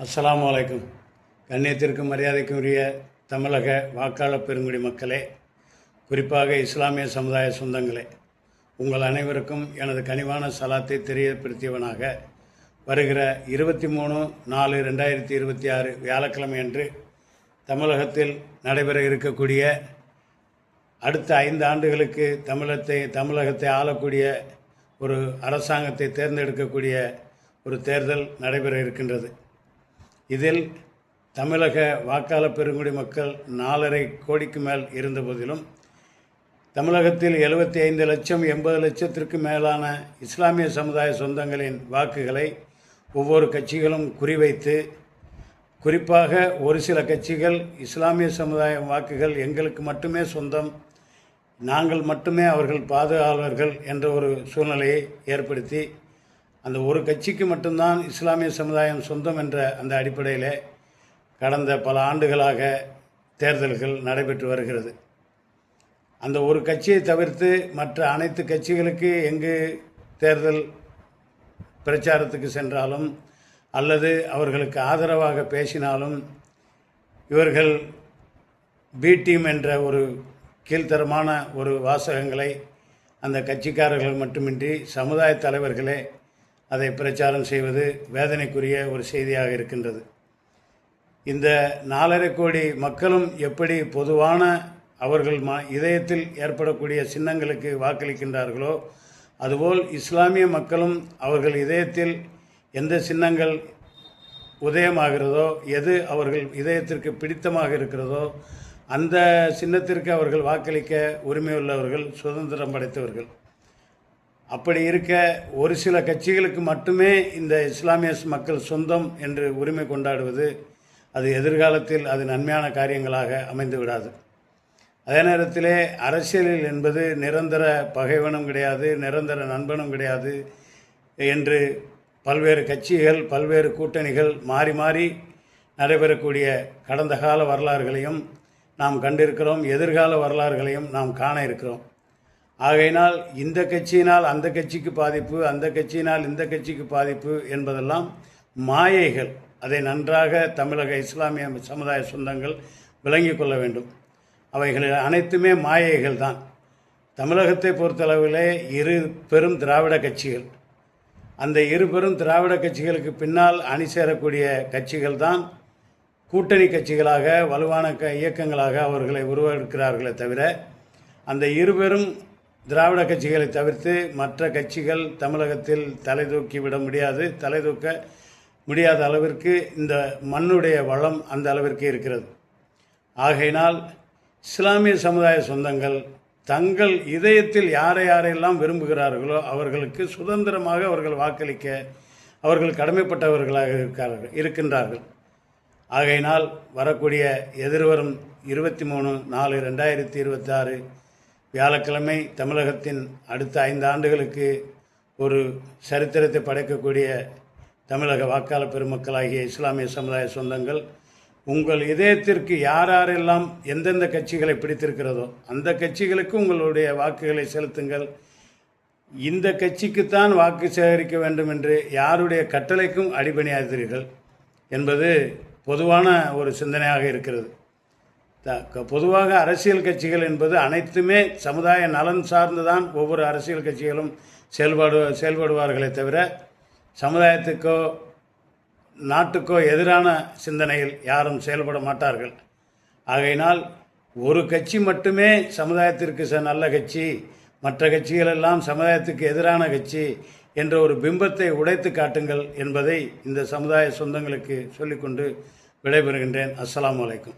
அஸ்ஸலாமு அலைக்கும். கண்ணியத்திற்கும் மரியாதைக்கும் உரிய தமிழக வாக்காளர் பெருங்குடி மக்களே, குறிப்பாக இஸ்லாமிய சமுதாய சொந்தங்களே, உங்கள் அனைவருக்கும் எனது கனிவான சலாத்தை தெரியப்படுத்தியவனாக வருகிற 23/4/2026 வியாழக்கிழமை அன்று தமிழகத்தில் நடைபெற இருக்கக்கூடிய அடுத்த 5 ஆண்டுகளுக்கு தமிழகத்தை ஆளக்கூடிய ஒரு அரசாங்கத்தை தேர்ந்தெடுக்கக்கூடிய ஒரு தேர்தல் நடைபெற இருக்கின்றது. இதில் தமிழக வாக்காளர் பெருங்குடி மக்கள் 4.5 கோடிக்கு மேல் இருந்த போதிலும் தமிழகத்தில் 75 லட்சம் 80 லட்சத்திற்கு மேலான இஸ்லாமிய சமுதாய சொந்தங்களின் வாக்குகளை ஒவ்வொரு கட்சிகளும் குறிவைத்து, குறிப்பாக ஒரு சில கட்சிகள் இஸ்லாமிய சமுதாய வாக்குகள் எங்களுக்கு மட்டுமே சொந்தம், நாங்கள் மட்டுமே அவர்கள் பாதுகாவலர்கள் என்ற ஒரு சூழ்நிலையை ஏற்படுத்தி அந்த ஒரு கட்சிக்கு மட்டும்தான் இஸ்லாமிய சமுதாயம் சொந்தம் என்ற அந்த அடிப்படையில் கடந்த பல ஆண்டுகளாக தேர்தல்கள் நடைபெற்று வருகிறது. அந்த ஒரு கட்சியை தவிர்த்து மற்ற அனைத்து கட்சிகளுக்கு எங்கு தேர்தல் பிரச்சாரத்துக்கு சென்றாலும் அல்லது அவர்களுக்கு ஆதரவாக பேசினாலும் இவர்கள் பி டீம் என்ற ஒரு கீழ்த்தரமான ஒரு வாசகங்களை அந்த கட்சிக்காரர்கள் மட்டுமின்றி சமுதாய தலைவர்களே அதை பிரச்சாரம் செய்வது வேதனைக்குரிய ஒரு செய்தியாக இருக்கின்றது. இந்த 4.5 கோடி மக்களும் எப்படி பொதுவான அவர்கள் இதயத்தில் ஏற்படக்கூடிய சின்னங்களுக்கு வாக்களிக்கின்றார்களோ, அதுபோல் இஸ்லாமிய மக்களும் அவர்கள் இதயத்தில் எந்த சின்னங்கள் உதயமாகிறதோ, எது அவர்கள் இதயத்திற்கு பிடித்தமாக இருக்கிறதோ அந்த சின்னத்திற்கு அவர்கள் வாக்களிக்க உரிமையுள்ளவர்கள், சுதந்திரம் படைத்தவர்கள். அப்படி இருக்க ஒரு சில கட்சிகளுக்கு மட்டுமே இந்த இஸ்லாமிய மக்கள் சொந்தம் என்று உரிமை கொண்டாடுவது அது எதிர்காலத்தில் அது நன்மையான காரியங்களாக அமைந்து விடாது. அதே நேரத்திலே அரசியலில் என்பது நிரந்தர பகைவனும் கிடையாது, நிரந்தர நண்பனும் கிடையாது என்று பல்வேறு கட்சிகள் பல்வேறு கூட்டணிகள் மாறி மாறி நடைபெறக்கூடிய கடந்த கால வரலாறுகளையும் நாம் கண்டிருக்கிறோம், எதிர்கால வரலாறுகளையும் நாம் காண இருக்கிறோம். ஆகையினால் இந்த கட்சியினால் அந்த கட்சிக்கு பாதிப்பு, அந்த கட்சியினால் இந்த கட்சிக்கு பாதிப்பு என்பதெல்லாம் மாயைகள். அதை நன்றாக தமிழக இஸ்லாமிய சமுதாய சொந்தங்கள் விளங்கிக் கொள்ள வேண்டும். அவைகள் அனைத்துமே மாயைகள் தான். தமிழகத்தை பொறுத்தளவிலே 2 பெரும் திராவிட கட்சிகள், அந்த 2 பெரும் திராவிட கட்சிகளுக்கு பின்னால் அணி சேரக்கூடிய கட்சிகள் தான் கூட்டணி கட்சிகளாக வலுவான இயக்கங்களாக அவர்களை உருவெடுக்கிறார்களே தவிர, அந்த 2 பெரும் திராவிட கட்சிகளை தவிர்த்து மற்ற கட்சிகள் தமிழகத்தில் தலை தூக்கிவிட முடியாது, தலை தூக்க முடியாத அளவிற்கு இந்த மண்ணுடைய வளம் அந்த அளவிற்கு இருக்கிறது. ஆகையினால் இஸ்லாமிய சமுதாய சொந்தங்கள் தங்கள் இதயத்தில் யாரெல்லாம் விரும்புகிறார்களோ அவர்களுக்கு சுதந்திரமாக அவர்கள் வாக்களிக்க அவர்கள் கடமைப்பட்டவர்களாக இருக்கின்றார்கள். ஆகையினால் வரக்கூடிய எதிர்வரும் 23/4/2026 வியாழக்கிழமை தமிழகத்தின் அடுத்த 5 ஆண்டுகளுக்கு ஒரு சரித்திரத்தை படைக்கக்கூடிய தமிழக வாக்காளர் பெருமக்களாகிய இஸ்லாமிய சமுதாய சொந்தங்கள், உங்கள் இதயத்திற்கு யாரெல்லாம் எந்தெந்த கட்சிகளை பிடித்திருக்கிறதோ அந்த கட்சிகளுக்கு உங்களுடைய வாக்குகளை செலுத்துங்கள். இந்த கட்சிக்குத்தான் வாக்கு சேகரிக்க வேண்டும் என்று யாருடைய கட்டளைக்கும் அடிபணியாதீர்கள் என்பது பொதுவான ஒரு சிந்தனையாக இருக்கிறது. பொதுவாக அரசியல் கட்சிகள் என்பது அனைத்துமே சமுதாய நலன் சார்ந்துதான் ஒவ்வொரு அரசியல் கட்சிகளும் செயல்படுவார்களே தவிர சமுதாயத்துக்கோ நாட்டுக்கோ எதிரான சிந்தனையில் யாரும் செயல்பட மாட்டார்கள். ஆகையினால் ஒரு கட்சி மட்டுமே சமுதாயத்திற்கு நல்ல கட்சி, மற்ற கட்சிகளெல்லாம் சமுதாயத்துக்கு எதிரான கட்சி என்ற ஒரு பிம்பத்தை உடைத்து காட்டுங்கள் என்பதை இந்த சமுதாய சொந்தங்களுக்கு சொல்லிக்கொண்டு விடைபெறுகின்றேன். அஸ்ஸலாமு அலைக்கும்.